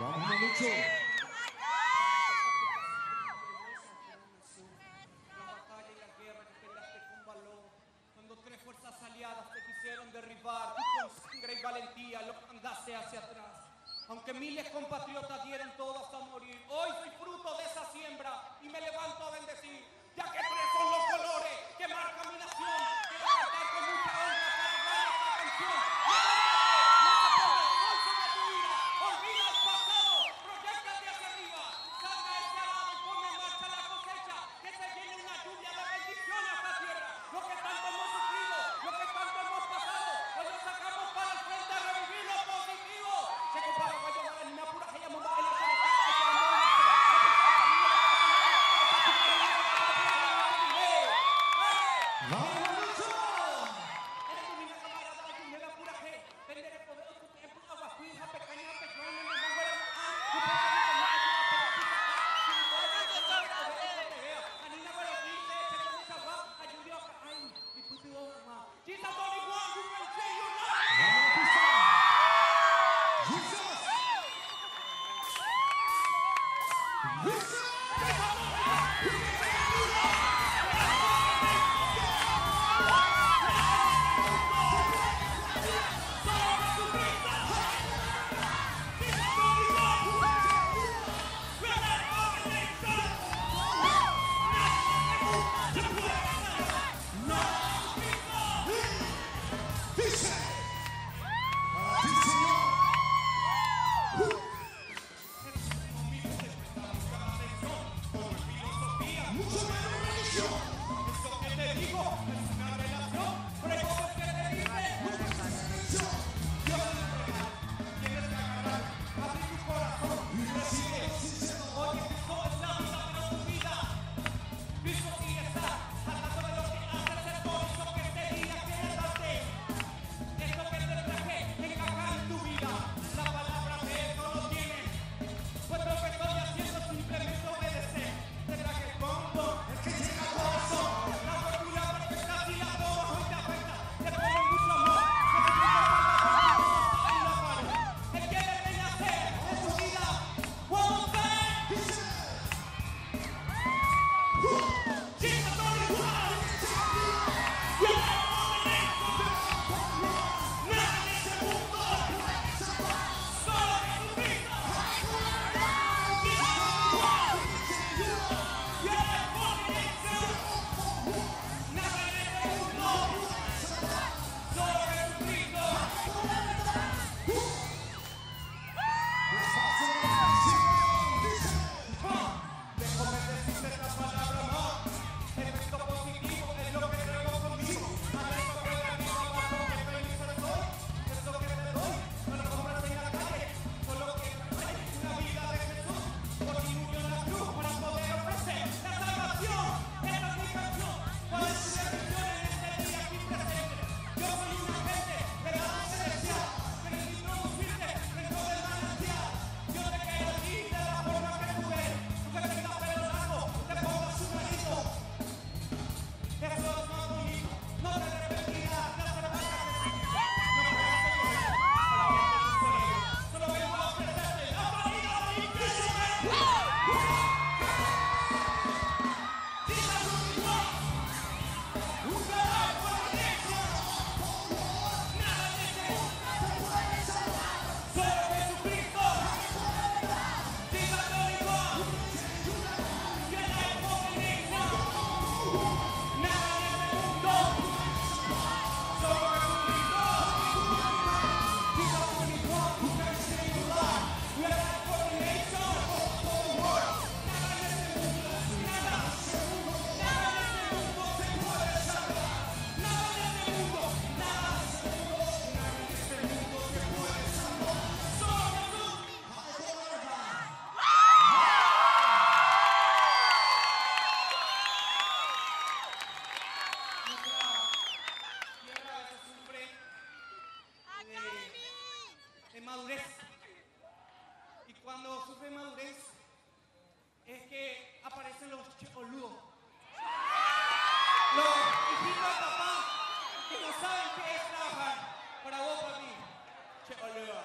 Vamos, Manucho. La batalla y la guerra que peleaste con valor. Cuando tres fuerzas aliadas te quisieron derribar, tú con sangre y valentía lo mandaste hacia atrás. Aunque miles compatriotas dieron todo hasta morir, hoy soy fruto de esa siembra y me levanto a bendecir, ya que tres son los colores que marcan mi nación. Quiero cantar con mucha honra para esta canción. ¡Levántate! No se ponga el sol sobre tu vida, olvida el pasado, proyéctate hacia arriba, saca ese arado y ponme en marcha la cosecha, que se viene una lluvia de bendición a esta tierra. Lo que tanto hemos sufrido, lo que tanto hemos pasado, hoy lo sacamos para el frente a revivir lo positivo. Se compara guayabara ni me apura, que llamo para el Jesus only one who can say you love. Madurez. Y cuando sufre madurez es que aparecen los checoludos. Los hijitos de papá que no saben qué es trabajar. Para vos, para mí. Checoludo.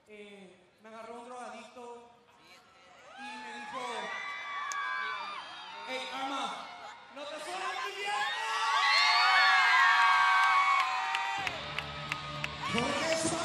me agarró un drogadicto y me dijo, hey, Arma, no te suena muy bien. Porque es